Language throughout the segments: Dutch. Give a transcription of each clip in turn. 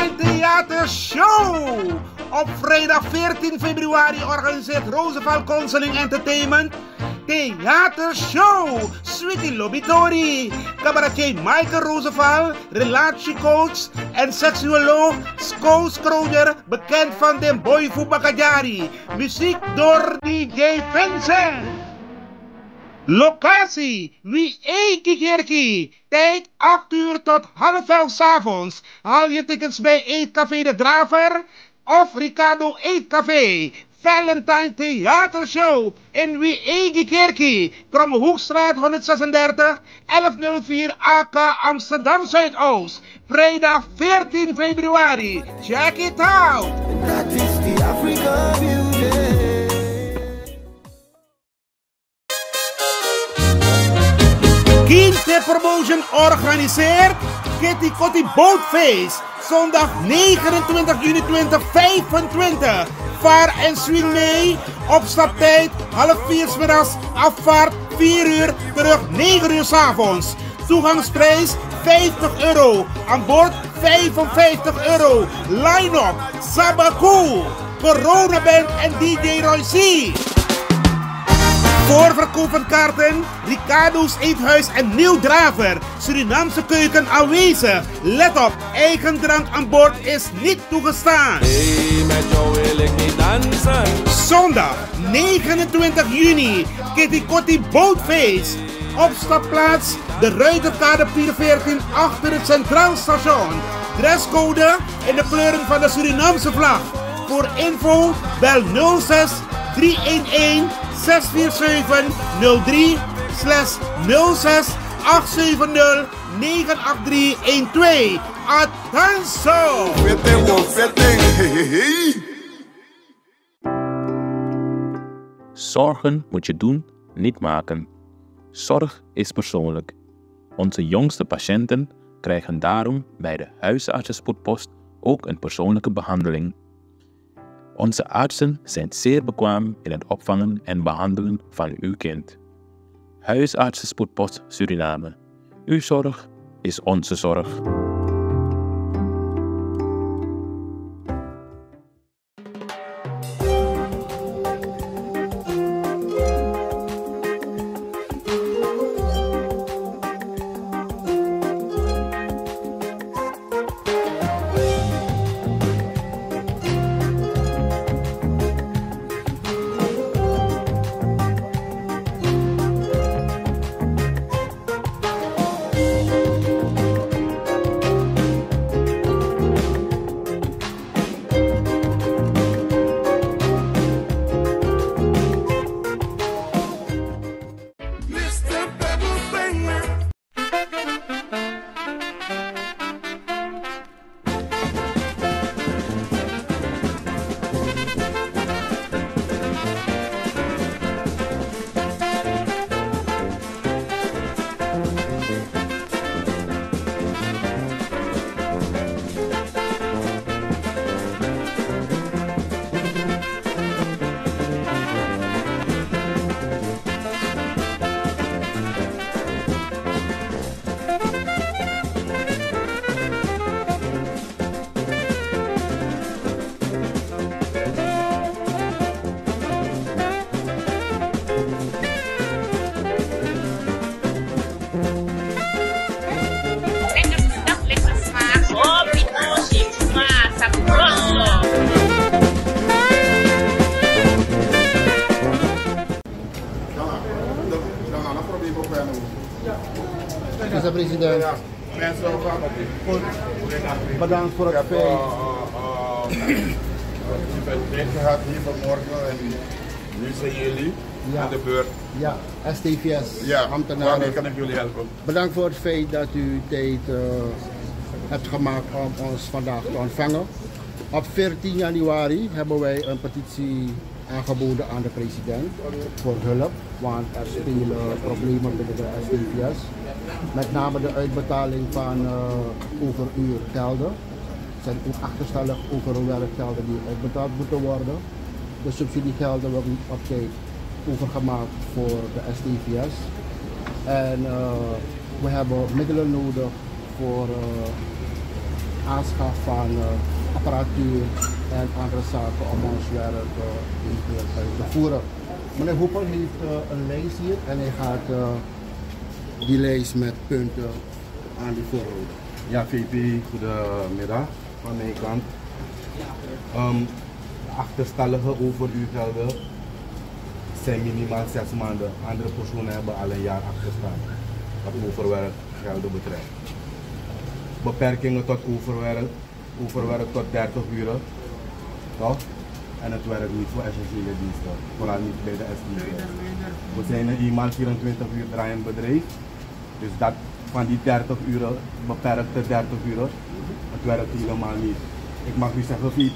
Valentine Theater Show! Op vrijdag 14 februari organiseert Roosevelt Counseling Entertainment Theater Show. Sweetie Lobitori, cabaretier Michael Roosevelt, relatiecoach en seksuoloog Skoos Kroger, bekend van Den Boyfu Bakajari. Muziek door DJ Vincent. Locatie, Wie Eekiekerkie. Tijd 8 uur tot half 11 's avonds. Haal je tickets bij Eetcafé De Draver of Ricardo Eetcafé. Valentine Theater Show in Wie Eekiekerkie. Kromme Hoekstraat 136 1104 AK Amsterdam Zuidoost. Vrijdag 14 februari. Check it out. That is the African beauty. Kinte Promotion organiseert Kitty Kotti Boatfeest. Zondag 29 juni 2025. Vaar en swing mee. Opstaptijd half 4 's middags. Afvaart 4 uur. Terug 9 uur 's avonds. Toegangsprijs €50. Aan boord €55. Line-up Sabaku, Corona Band en DJ Roy C. Voorverkoop van kaarten, Ricardo's Eethuis en Nieuw Draver. Surinaamse keuken aanwezig. Let op, eigen drank aan boord is niet toegestaan. Hey, met jou wil ik niet dansen. Zondag 29 juni, Kitty Kotti Boatfeest. Opstapplaats, de Ruiterkade 414 achter het Centraal Station. Dresscode in de kleuren van de Surinaamse vlag. Voor info bel 06 311 647 03 /06 870 98312. Attenzo! Zorgen moet je doen, niet maken. Zorg is persoonlijk. Onze jongste patiënten krijgen daarom bij de huisartsenspoedpost ook een persoonlijke behandeling. Onze artsen zijn zeer bekwaam in het opvangen en behandelen van uw kind. Huisartsenspoedpost Suriname. Uw zorg is onze zorg. President, bedankt voor het feit. Je bent net gehad hier vanmorgen en nu zijn jullie aan de beurt. Ja, STVS, Ja, ambtenaren. waarmee kan ik jullie helpen? Bedankt voor het feit dat u tijd hebt gemaakt om ons vandaag te ontvangen. Op 14 januari hebben wij een petitie aangeboden aan de president voor hulp, want er spelen problemen binnen de STVS. Met name de uitbetaling van overuurgelden. Er zijn ook achterstallig overwerkgelden die uitbetaald moeten worden. De subsidiegelden worden niet op tijd overgemaakt voor de STVS. En we hebben middelen nodig voor aanschaf van apparatuur en andere zaken om ons werk te voeren. Meneer Hoepel heeft een lijst hier en hij gaat die lijst met punten aan die voorhouden. Ja, VP, goedemiddag van mijn kant. Achterstallige overuurgelden zijn minimaal 6 maanden. Andere personen hebben al een jaar achterstaan wat overwerkgelden betreft. Beperkingen tot overwerk tot 30 uur, toch? En het werkt niet voor essentiële diensten, vooral niet bij de SDVS. We zijn een eenmaal 24 uur draaiend bedrijf, dus dat van die 30 uur, beperkte 30 uur, het werkt helemaal niet. Ik mag u zeggen, VP,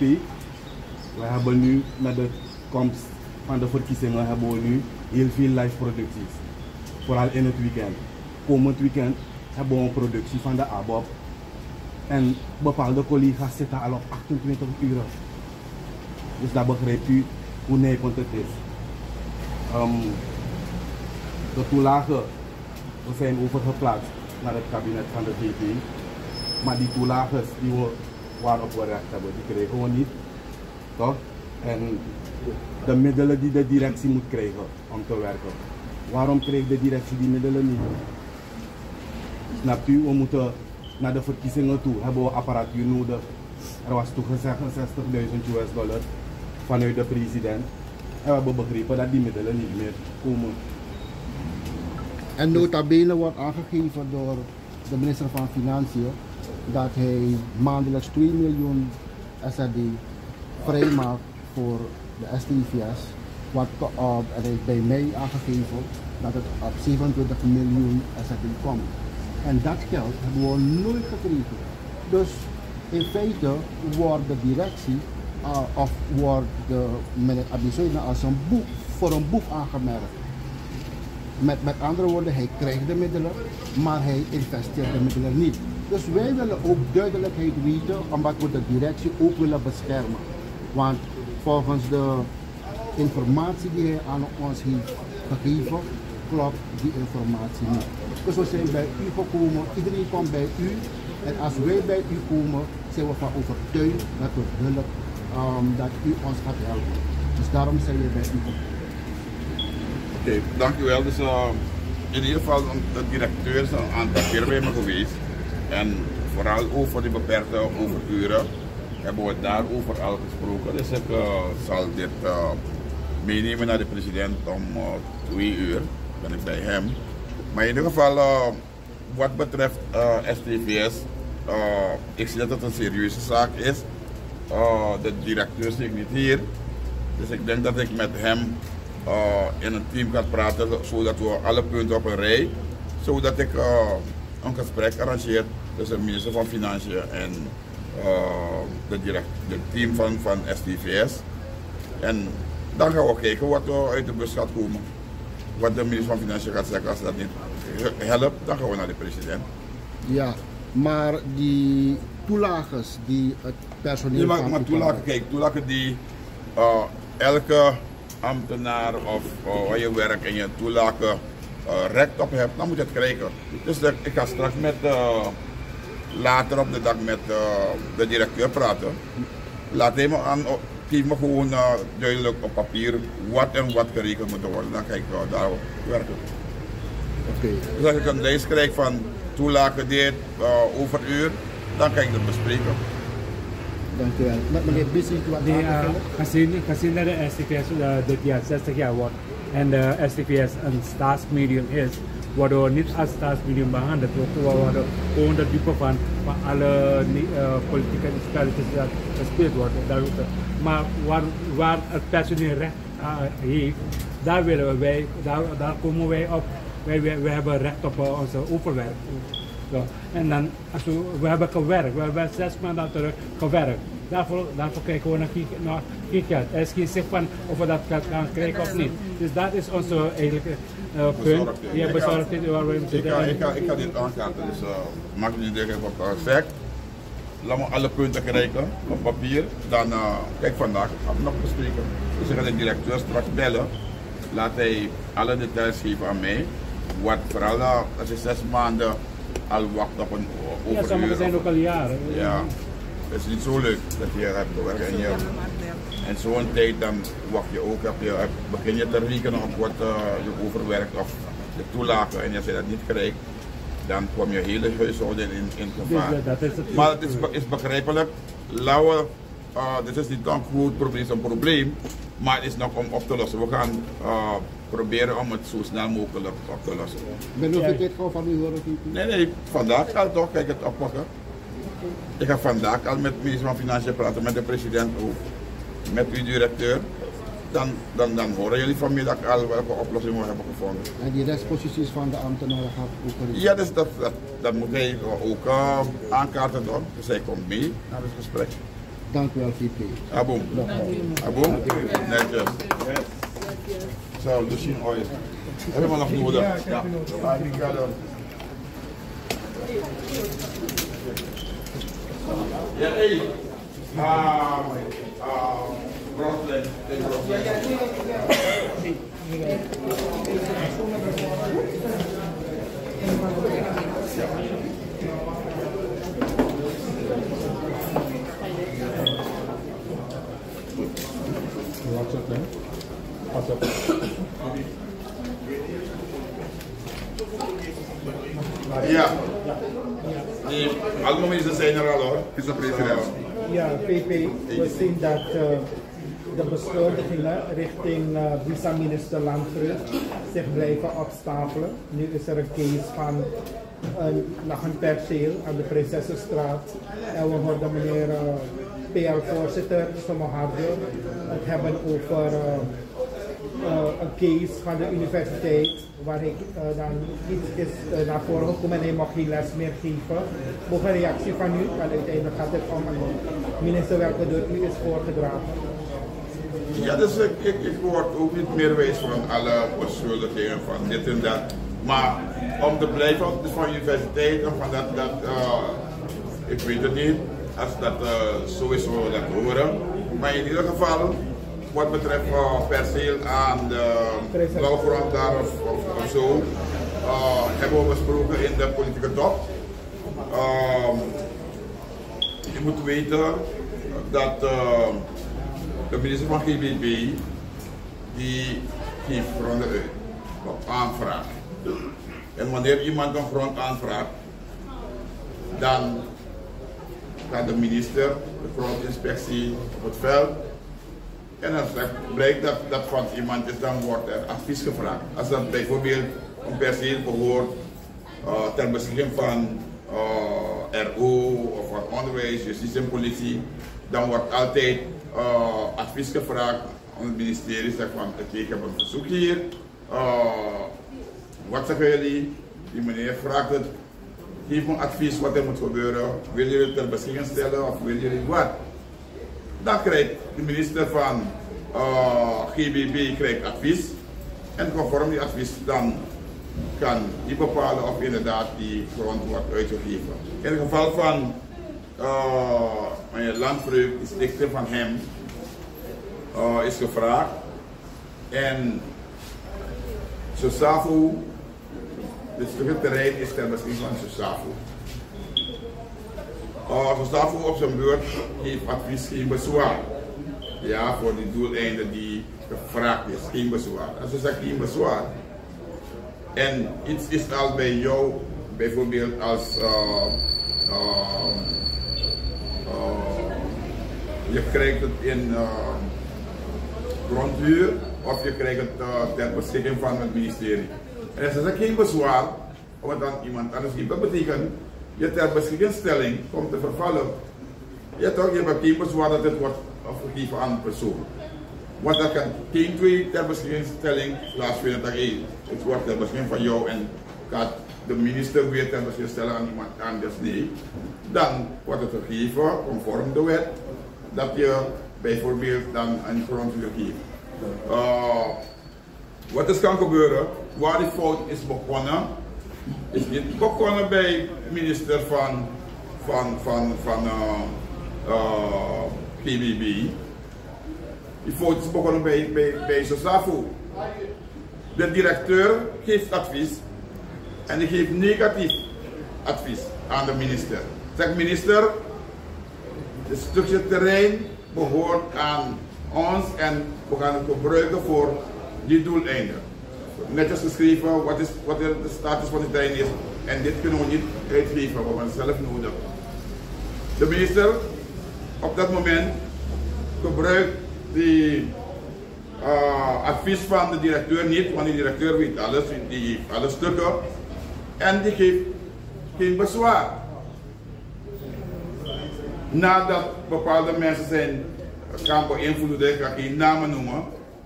we hebben nu met de komst van de verkiezingen hebben we nu heel veel live producties, vooral in het weekend. Komend weekend hebben we een productie van de ABOP en bepaalde collega's zitten al op 28 uur. Dus dat begrijpt u hoe nijpend het is. De toelagen zijn overgeplaatst naar het kabinet van de VP. Maar die toelagen die waarop we recht hebben, die krijgen we niet. Toch? En de middelen die de directie moet krijgen om te werken. Waarom krijgt de directie die middelen niet? Snapt u? We moeten naar de verkiezingen toe, hebben we apparatuur nodig. Er was toegezegd $60.000 vanuit de president. En we hebben begrepen dat die middelen niet meer komen. En nota bene wordt aangegeven door de minister van Financiën dat hij maandelijks 2 miljoen SRD vrijmaakt voor de STVS. En hij heeft bij mij aangegeven dat het op 27 miljoen SRD komt. En dat geld hebben we nooit gekregen. Dus in feite wordt de directie of wordt de meneer Abisoina als een boek voor een boek aangemerkt. Met andere woorden, hij krijgt de middelen, maar hij investeert de middelen niet. Dus wij willen ook duidelijkheid weten, omdat we de directie ook willen beschermen. Want volgens de informatie die hij aan ons heeft gegeven, klopt die informatie niet. Dus we zijn bij u gekomen, iedereen komt bij u. En als wij bij u komen, zijn we van overtuigd dat we willen dat u ons gaat helpen. Dus daarom zijn we bij u gekomen. Oké, dank u wel. Dus in ieder geval de directeur is een aantal keer bij me geweest. En vooral over die beperkte overuren hebben we daarover al gesproken. Dus ik zal dit meenemen naar de president om 2 uur. Ben ik bij hem. Maar in ieder geval, wat betreft STVS, ik zie dat het een serieuze zaak is. De directeur zit niet hier. Dus ik denk dat ik met hem in een team kan praten, zodat we alle punten op een rij, zodat ik een gesprek arrangeer tussen de minister van Financiën en het team van STVS. En dan gaan we kijken wat er uit de bus gaat komen. Wat de minister van Financiën gaat zeggen. Als dat niet helpt, dan gaan we naar de president. Ja, maar die toelages die het personeel... Maar toelagen, kijk, toelagen die elke ambtenaar of waar je werkt en je toelagen recht op hebt, dan moet je het krijgen. Dus ik ga straks later op de dag met de directeur praten. Laat hij me geef me gewoon duidelijk op papier wat en wat geregeld moet worden. Dan ga ik daarop werken. Okay. Dus als ik een lijst krijg van toelagen dit, overuur, dan kan ik dat bespreken. Dank u wel. Meneer Bissing, wat gezien dat de STVS dit jaar 60 jaar wordt en de STVS een staatsmedium is, worden we niet als staatsmedium behandeld. We worden gewoon de dupe van alle politieke spelletjes dat gespeeld worden. Maar waar het personeel recht heeft, daar willen wij, daar komen wij op. Wij hebben recht op onze overwerk. Ja. En dan, we hebben gewerkt, we hebben 6 maanden terug gewerkt. Daarvoor kijken we naar geld. Er is geen zicht van of we dat geld gaan krijgen of niet. Dus dat is onze eigenlijk punt. Je bezorgdheid waar we in zitten. Ik ga dit aankaarten, dus maak niet dingen op sec. Laat me alle punten krijgen op papier. Dan, kijk, vandaag gaan we nog bespreken. Dus ik ga de directeur straks bellen. Laat hij alle details geven aan mij. Wat vooral als je 6 maanden al wacht op een Ja, overuur. sommigen zijn ook al jaren. Ja, het is niet zo leuk dat je hebt gewerkt en zo'n tijd dan wacht je ook, begin je te rekenen op wat je overwerkt of de toelagen en als je dat niet krijgt, dan kom je hele huishouden in gevaar. Dus, dat is het maar het is begrijpelijk, Lauwe, dit is niet een groot probleem, het is een probleem, maar het is nog om op te lossen. We gaan proberen om het zo snel mogelijk op te lossen. Ben je dit gewoon van u horen? Nee, vandaag al toch, kijk het oppakken. Ik ga vandaag al met de minister van Financiën praten, met de president ook, met uw directeur. Dan horen jullie vanmiddag al welke oplossing we hebben gevonden. En die restposities van de ambtenaren gaat ook Ja, dus dat moet hij ook aankaarten toch? Dus hij komt mee naar het gesprek. Dank u wel, VP. Aboom. Aboom? Netjes. Zo, Lucien Oil. Hebben we nog nodig? Ja. Ja, hey. Brooklyn. What's up, man? What's up? Ja. Die algemene zijn er al hoor, vice-president. Ja, PP, we zien dat de beschuldigingen richting vice-minister Landgrut zich blijven opstapelen. Nu is er een case van nog een perceel aan de Prinsessenstraat. En we hoorden meneer PL-voorzitter Sommerharder het hebben over een case van de universiteit waar ik dan iets is naar voren gekomen en hij mag geen les meer geven. Nog een reactie van u, want uiteindelijk gaat het om een minister welke door u is voorgedragen. Ja, dus ik word ook niet meer wijs van alle beschuldigingen van dit en dat. Maar om te blijven dus van de universiteit en van dat ik weet het niet, als dat sowieso dat horen. Maar in ieder geval, wat betreft perceel aan de blauwgrond daar of zo, hebben we besproken in de politieke top. Je moet weten dat de minister van GBB die geeft gronden uit op aanvraag. En wanneer iemand een grond aanvraagt, dan gaat de minister, de grondinspectie op het veld. En als het blijkt dat van iemand is, dan wordt er advies gevraagd. Als dat bijvoorbeeld een perceel behoort ter beschikking van RO of van onderwijs, justitie en politie, dan wordt altijd advies gevraagd aan het ministerie. Zegt van, ik heb een verzoek hier, wat zeggen jullie? Die meneer vraagt het, geef me advies wat er moet gebeuren, wil jullie het ter beschikking stellen of wil jullie wat? Dan krijgt de minister van GBB krijgt advies en conform die advies dan kan die bepalen of inderdaad die grond wordt uitgegeven. In het geval van meneer Landgrut, de stichting van hem, is gevraagd en Sosafu, het stukje terrein is ter beschikking van Sosafu. Sosafu op zijn beurt heeft advies geen bezwaar. Ja, voor die doeleinden die gevraagd is, geen bezwaar. Als ze zeggen geen bezwaar en iets is al bij jou, bijvoorbeeld als je krijgt het in grondhuur of je krijgt het ter beschikking van het ministerie. En als er geen bezwaar, wat dan iemand anders geeft, dat betekent je ter beschikkingstelling komt te vervallen. Je toch, je hebt geen bezwaar dat het wordt gegeven aan een persoon. Want dat kan geen twee ter beschikkingstelling plaatsvinden dat het wordt ter beschikking van jou en gaat de minister weer ter beschikking stellen aan iemand anders. Nee, dan wordt het gegeven conform de wet dat je bijvoorbeeld dan een grondhuur geeft. Wat is kan gebeuren, waar die fout is begonnen, is niet begonnen bij de minister van GBB. Die fout is begonnen bij Sosafu. De directeur geeft advies en die geeft negatief advies aan de minister. Zeg minister, het stukje terrein behoort aan ons en we gaan het gebruiken voor die doeleinden. Netjes geschreven wat de status van de terrein is en dit kunnen we niet uitgeven, we hebben het zelf nodig. De minister op dat moment gebruikt die advies van de directeur niet, want de directeur weet alles, die heeft alle stukken en die geeft geen bezwaar. Nadat bepaalde mensen zijn gaan beïnvloeden, ik ga geen namen noemen,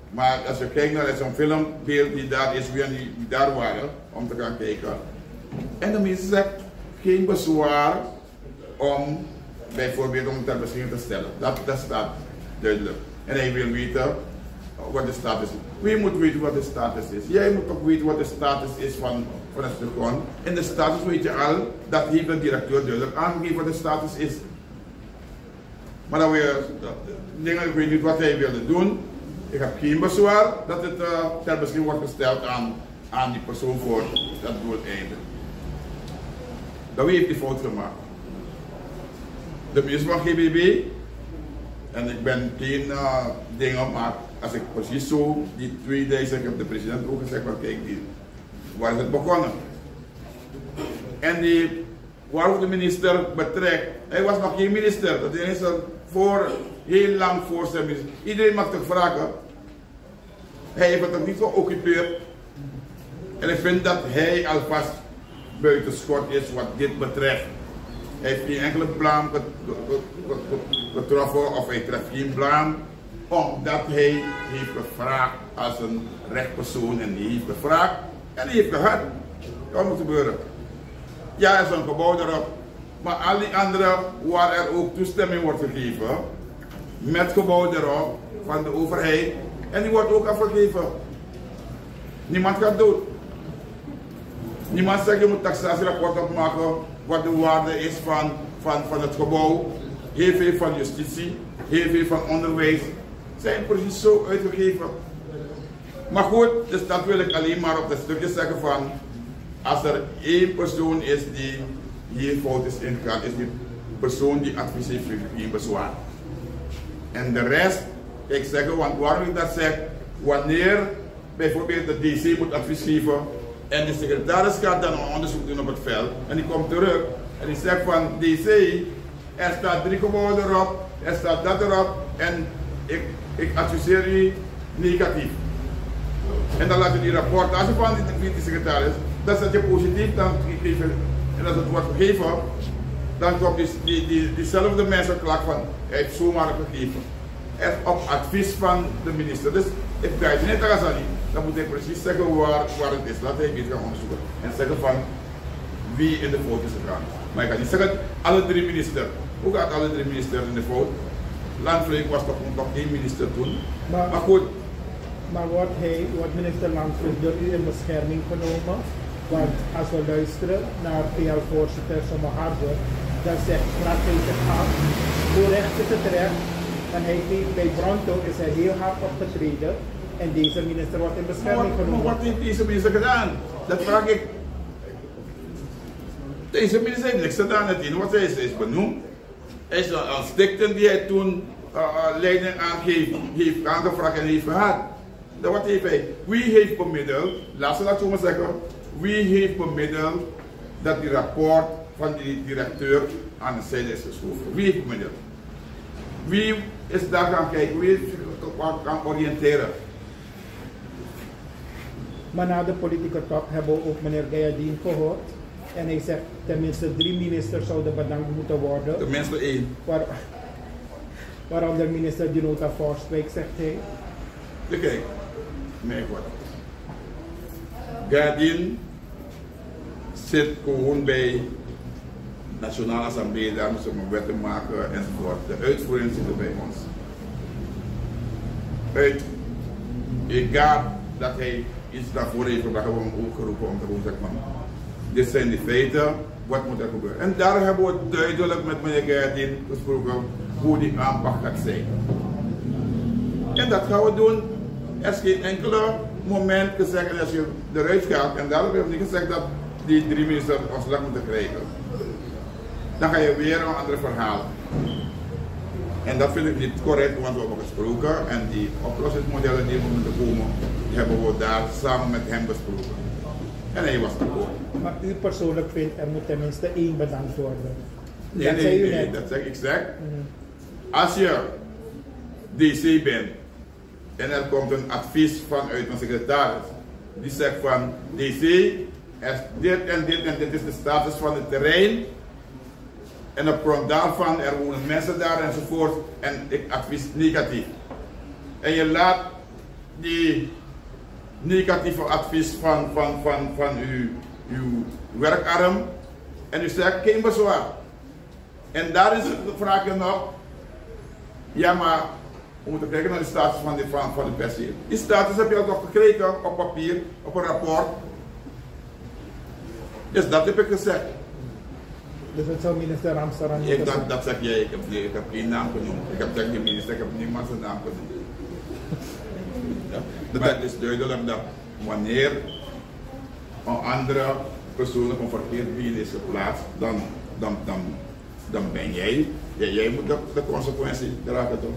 maar als je kijkt naar zo'n filmbeeld die daar is, wie die daar waren, om te gaan kijken. En de minister zegt geen bezwaar om bijvoorbeeld om het ter beschikking te stellen. Dat staat duidelijk. En hij wil weten wat de status is. Wie moet weten wat de status is? Jij moet ook weten wat de status is van het stuk grond. In de status weet je al, dat heeft de directeur duidelijk aangegeven wat de status is. Maar dan weer dingen, ik weet niet wat hij wilde doen. Ik heb geen bezwaar dat het ter beschikking wordt gesteld aan die persoon voor dat doeleinde. Dan wie heeft die fout gemaakt? De minister van GBB, en ik ben geen dingen, maar als ik precies zo, die 2000, ik heb de president ook gezegd, maar kijk, waar is het begonnen? En waarom de minister betrekt, hij was nog geen minister, dat is heel lang voor zijn minister. Iedereen mag toch vragen, hij heeft het nog niet geoccupeerd. En ik vind dat hij alvast buitenschot is wat dit betreft. Hij heeft geen enkele blaam getroffen of hij treft geen blaam omdat hij heeft gevraagd als een rechtpersoon en die heeft gevraagd en die heeft gehad. Wat moet gebeuren? Ja, er is een gebouw erop, maar al die andere waar er ook toestemming wordt gegeven met gebouw erop van de overheid en die wordt ook afgegeven. Niemand gaat dood. Niemand zegt je moet taxatierapport opmaken wat de waarde is van het gebouw. Heel veel van justitie, heel veel van onderwijs zijn precies zo uitgegeven. Maar goed, dus dat wil ik alleen maar op dat stukje zeggen van als er één persoon is die hier fout is ingegaan, is die persoon die advies heeft geen bezwaar. En de rest, ik zeg, want waarom ik dat zeg, wanneer bijvoorbeeld de DC moet advies geven en de secretaris gaat dan een onderzoek doen op het veld en die komt terug en die zegt van DC, er staat 3 gebouwen erop, er staat dat erop en ik adviseer u negatief. En dan laat je die rapportage van die secretaris, dat zet je positief dan gegeven en als het wordt gegeven, dan komt diezelfde mensen klaar van hij heeft zomaar gegeven. En op advies van de minister. Dus ik ga het niet aan, dan moet ik precies zeggen waar het is. Laat hij iets gaan onderzoeken. En zeggen van wie in de fout is gegaan. Maar ik kan niet zeggen alle 3 ministers. Hoe gaat alle 3 ministers in de fout? Landvleeg was toch nog geen minister toen. Maar goed. Maar wordt minister Landvleeg door u in bescherming genomen? Want als we luisteren naar PL-voorzitter Sommerharde, dan zegt strategisch aan, hoe recht zit het terecht? En hij heeft bij Bronto is hij heel hard opgetreden en deze minister wordt in bescherming genomen. Maar wat heeft deze minister gedaan? Dat vraag ik. Deze minister heeft niks gedaan. Het enige wat hij is benoemd is een stichting die hij toen leiding aan heeft aangevraagd en heeft gehad. Wat heeft hij? Wie heeft bemiddeld, laat ze dat zo maar zeggen, wie heeft bemiddeld dat die rapport van die directeur aan de zijde is geschoven? Wie heeft bemiddeld? Wie is daar gaan kijken? Wie is gaan oriënteren? Maar na de politieke top hebben we ook meneer Gayadien gehoord. En hij zegt tenminste 3 ministers zouden bedankt moeten worden. Tenminste 1. Waaronder minister Dinota Forswijk, zegt hij. Kijk, mijn god. Gayadien zit gewoon bij de Nationale Assemblée, daar moeten we wetten maken enzovoort. De uitvoering zit er bij ons. Ik ga dat hij iets daarvoor heeft gebracht, hebben we hem ook geroepen om te zeggen van dit zijn de feiten, wat moet er gebeuren. En daar hebben we duidelijk met meneer Gayadien gesproken hoe die aanpak gaat zijn. En dat gaan we doen. Er is geen enkele moment gezegd als je eruit gaat, en daarom heb ik niet gezegd dat die 3 ministers ontslag moeten krijgen, dan ga je weer een ander verhaal. En dat vind ik niet correct, want we hebben gesproken en die oplossingsmodellen die we moeten komen, die hebben we daar samen met hem besproken. En hij was akkoord. Maar u persoonlijk vindt er moet tenminste 1 bedankt worden. Nee, dat zeg ik. Als je DC bent en er komt een advies vanuit een secretaris die zegt van DC, er is dit en dit en dit is de status van het terrein en op grond daarvan er wonen mensen daar enzovoort en ik advies negatief. En je laat die negatieve advies van uw werkarm en u zegt geen bezwaar. En daar is de vraag nog, ja maar we moeten kijken naar de status van de perceel. Die status heb je al toch gekregen op papier, op een rapport. Dus dat heb ik gezegd. Dus het zou minister Ramsaran dat zeg jij, ik heb geen naam genoemd. Ik heb tegen de minister, ik heb niemand zijn naam genoemd. Ja. Maar het is duidelijk dat wanneer een andere persoon op een verkeerd been is geplaatst, dan ben jij moet de consequentie dragen toch?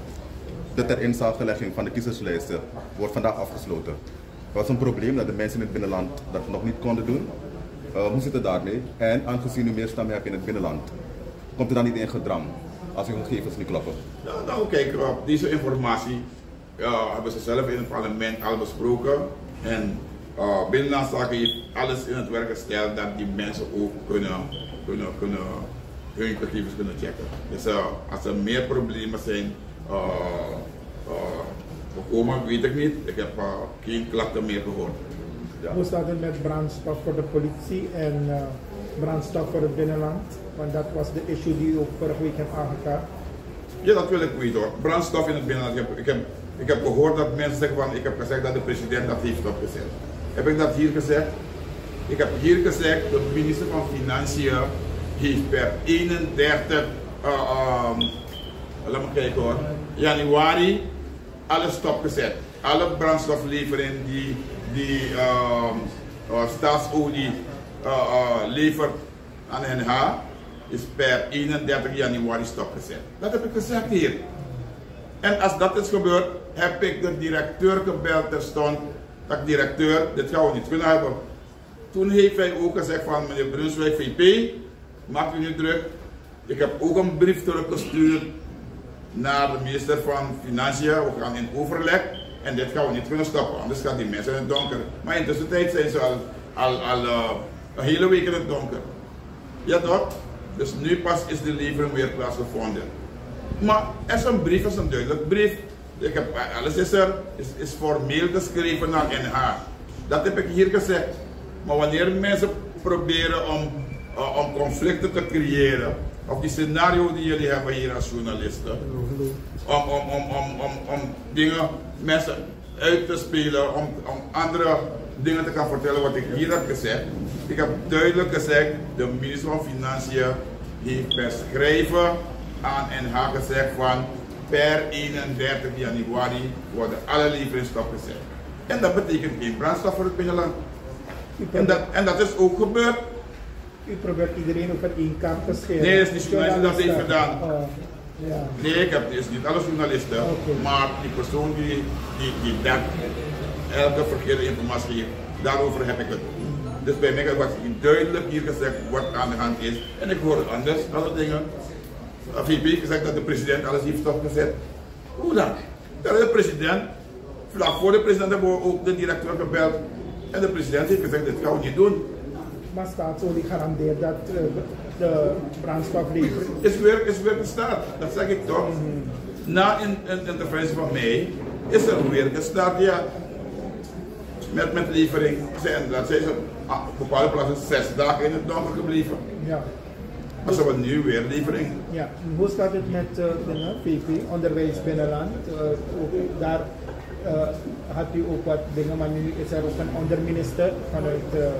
De ter inzagelegging van de kiezerslijsten wordt vandaag afgesloten. Dat was een probleem dat de mensen in het binnenland dat nog niet konden doen. Hoe zit het daarmee? En aangezien u meer stemmen hebt in het binnenland, komt u dan niet in gedrang als uw gegevens niet kloppen? Nou kijk, deze informatie hebben ze zelf in het parlement al besproken. En Binnenlandse Zaken heeft alles in het werk gesteld dat die mensen ook hun gegevens kunnen checken. Dus als er meer problemen zijn gekomen, weet ik niet. Ik heb geen klachten meer gehoord. Ja. Hoe staat het met brandstof voor de politie en brandstof voor het binnenland? Want dat was de issue die u ook vorige week hebt aangekaart. Ja, dat wil ik weten hoor. Brandstof in het binnenland. Ik heb gehoord dat mensen zeggen van, ik heb gezegd dat de president dat heeft opgezet. Heb ik dat hier gezegd? Ik heb hier gezegd, de minister van Financiën heeft per 31 laat me kijken hoor, januari alles stopgezet. Alle brandstoflevering die staatsolie levert aan NH is per 31 januari stopgezet. Dat heb ik gezegd hier. En als dat is gebeurd, heb ik de directeur gebeld terstond. Dat directeur, dit gaan we niet kunnen hebben. Toen heeft hij ook gezegd van meneer Brunswijk VP, maak u niet druk. Ik heb ook een brief teruggestuurd naar de minister van Financiën. We gaan in overleg en dit gaan we niet kunnen stoppen, anders gaan die mensen in het donker. Maar in de tijd zijn ze al een hele week in het donker. Ja toch? Dus nu pas is de levering weer plaatsgevonden. Maar er is een brief, er is een duidelijk brief. Alles is formeel geschreven naar NH. Dat heb ik hier gezegd. Maar wanneer mensen proberen om conflicten te creëren, of die scenario die jullie hebben hier als journalisten, om dingen, mensen uit te spelen, om andere dingen te gaan vertellen wat ik hier heb gezegd. Ik heb duidelijk gezegd, de minister van Financiën heeft per schrijven aan NH gezegd van per 31 januari worden alle leveringen stopgezet. En dat betekent geen brandstof voor het binnenland. En dat is ook gebeurd. U probeert iedereen op één kant te scheren. Nee, dat is niet journalisten dat heeft gedaan. Ja. Nee, het is niet alle journalisten, maar die persoon die dat elke verkeerde informatie geeft, daarover heb ik het. Dus bij mij was duidelijk hier gezegd wat aan de hand is. En ik hoor het anders, alle dingen. VP heeft gezegd dat de president alles heeft stopgezet. Hoe dan? Dat is de president. Vlak voor de president hebben we ook de directeur gebeld. En de president heeft gezegd, dit gaan we niet doen. Maar staatsolie garandeert dat de brandstoflevering is weer gestart, dat zeg ik toch. Na een interventie van mij is er weer gestart, ja. Met levering. Dat zijn ze op bepaalde plaatsen 6 dagen in het donker gebleven. Ja. Maar ze hebben nu weer levering. Ja, hoe staat het met VP, onderwijs binnenland? Daar had u ook wat dingen, maar nu is er ook een onderminister vanuit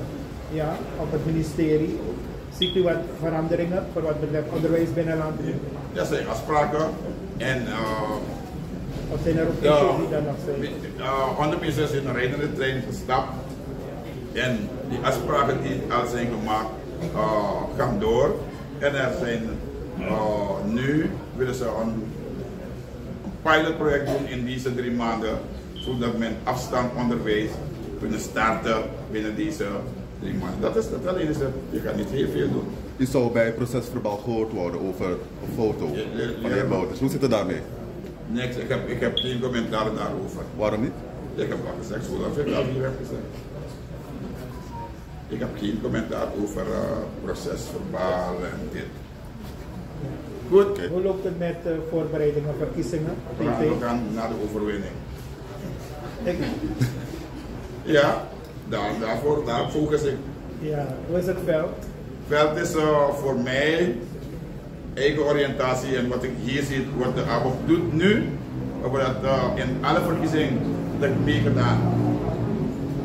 op het ministerie. Ziet u wat veranderingen voor wat betreft onderwijs binnenland? Ja, er zijn afspraken en of zijn er ook issues die dan nog zijn? Onderminister is in een rijdende trein gestapt en Die afspraken die al zijn gemaakt gaan door. En er zijn nu willen ze een pilotproject doen in deze 3 maanden, zodat men afstandonderwijs kunnen starten binnen deze 3 maanden. Dat is het alleen, je gaat niet heel veel doen. U zou bij het procesverbaal gehoord worden over een foto van de heer Bouters. Hoe zit het daarmee? Niks, ik heb geen commentaar daarover. Waarom niet? Ik heb al gezegd, zoals ik al hier heb gezegd. Ik heb geen commentaar over procesverbaal en dit. Goed. Hoe loopt het met voorbereidingen, verkiezingen? We gaan naar de overwinning. Ik, Ja, daar focus ik. ja, hoe is het veld? Veld is voor mij eigen oriëntatie en wat ik hier zie, wat de ABOP doet nu, we hebben dat in alle verkiezingen dat ik meegedaan.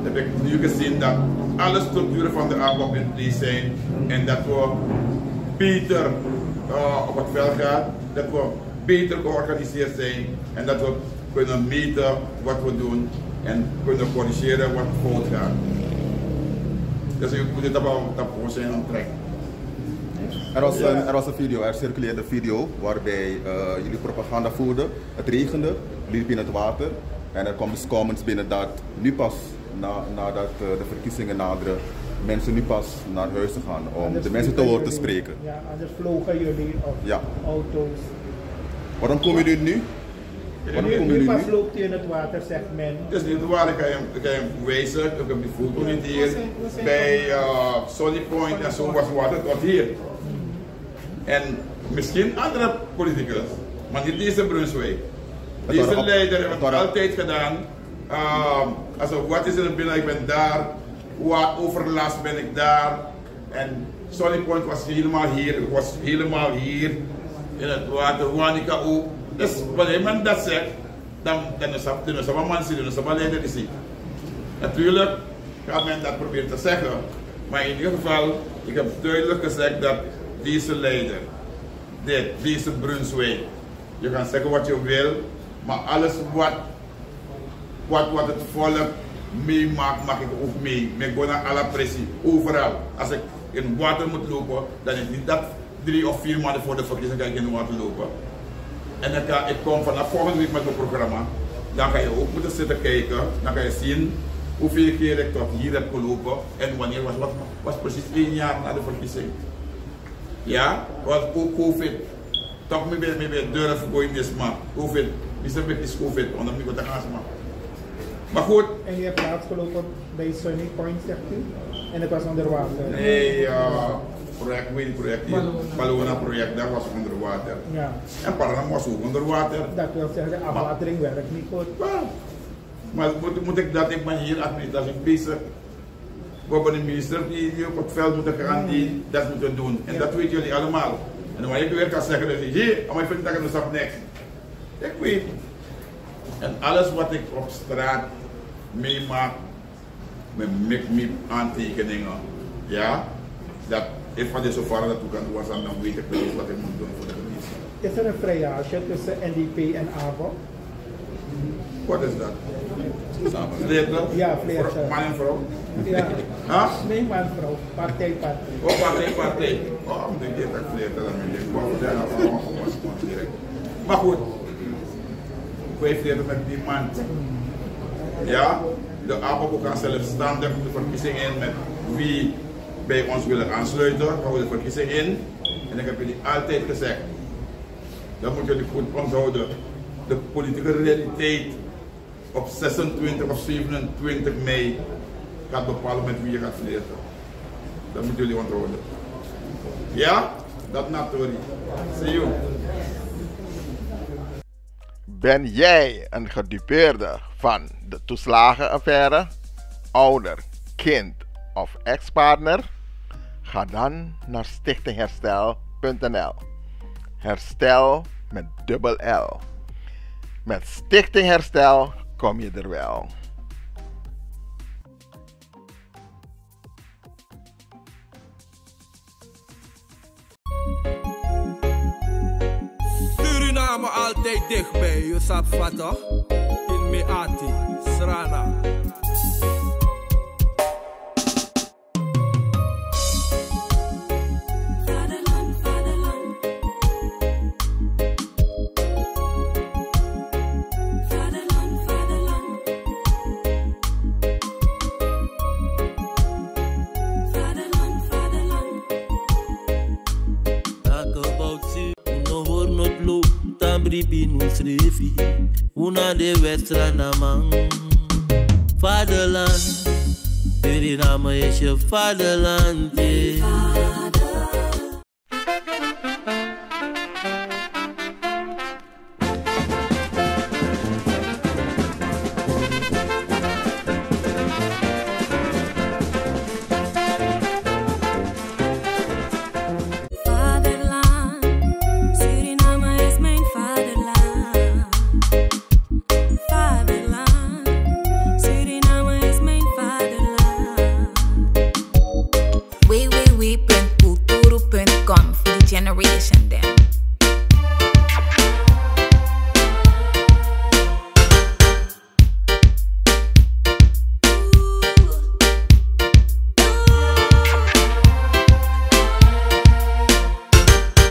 Heb ik nu gezien dat alle structuren van de ABOP in place zijn en dat we beter op het veld gaan, dat we beter georganiseerd zijn en dat we kunnen meten wat we doen en kunnen corrigeren wat fout gaat. Dus je moet het op zijn onttrekken. Er was een video, er circuleerde een video waarbij jullie propaganda voerden. Het regende, liep in het water en er kwam dus comments binnen dat nu pas, nadat de verkiezingen naderen, mensen nu pas naar huis gaan om Anders de mensen te woord te jullie, spreken. Ja, anders vlogen jullie op auto's. Waarom komen jullie nu? Nu pas loopt u in het water, zegt men. Het is niet waar, ik ga hem wijzen, ik heb die foto niet hier. Bij Sunny Point en zo was water tot hier. En misschien andere politicus, maar niet deze Brunswijk. Deze leider heeft het altijd gedaan. Wat is er binnen, ik ben daar. Wat overlast ben ik daar. En Sunny Point was helemaal hier. Ik was helemaal hier in het water. Wanika ook. Dus wanneer men dat zegt, dan is het een man zien, dan is het een leider zien. Natuurlijk gaat men dat proberen te zeggen. Maar in ieder geval, ik heb duidelijk gezegd dat deze leider, deze Brunswijk, je kan zeggen wat je wil, maar alles wat het volk meemaakt, mag ik ook mee. Met gewoon alle pressie, overal. Als ik in water moet lopen, dan is niet dat 3 of 4 maanden voor de verkiezing ga ik in water lopen. En ik kom vanaf volgende week met mijn programma. Dan ga je ook moeten zitten kijken. Dan ga je zien hoeveel keer ik tot hier heb gelopen. En wanneer was precies 1 jaar na de verkiezing. Ja, was ook COVID. Toch mee durven gooien is maar. COVID. Die is COVID. Onder mij te gaan. Maar goed. En je hebt laatst gelopen bij Sunny Point, zegt u? En het was onder water? Nee, project hier. Palona project, dat was onder water. Ja. En Paranam was ook onder water. Dat wil zeggen, de afwatering werkt niet goed. Maar moet ik dat, ik ben hier administratie bezig. We hebben een minister die op het veld moet gaan die dat moeten doen. En dat weten jullie allemaal. En wanneer ik weer kan zeggen, dat ik hier, maar ik vind dat ik nog niks. Ik weet. En alles wat ik op straat meemaak, met aantekeningen, ja, dat ik van deze zover dat we kan doen, dan weet ik precies wat ik moet doen voor de commissie. Is er een vrijage tussen NDP en ABOP? Wat is dat? Vleertelen? Ja, vleertelen. Man en vrouw? Ja. Huh? Nee, man en vrouw. Partij. Oh, partij. Oh, ik denk dat vleertelen direct. Maar goed, wij vleertelen met die man. Ja, de ABOP kan zelfstandig de verkiezing in met wie bij ons willen aansluiten. Gaan we de verkiezing in. En ik heb jullie altijd gezegd, dat moeten jullie goed onthouden. De politieke realiteit op 26 of 27 mei gaat bepalen met wie je gaat flirten. Dat moeten jullie onthouden. Ja, dat natuurlijk. See you. Ben jij een gedupeerde van de toeslagenaffaire, ouder, kind of ex-partner? Ga dan naar stichtingherstel.nl. Herstel met dubbel L. Met Stichting Herstel kom je er wel. Suriname altijd dichtbij, je sapt wat toch? In Meati, Srana. bribi nu srefi. Una de wedstrijd na man. Vaderland, Suriname is je vaderland.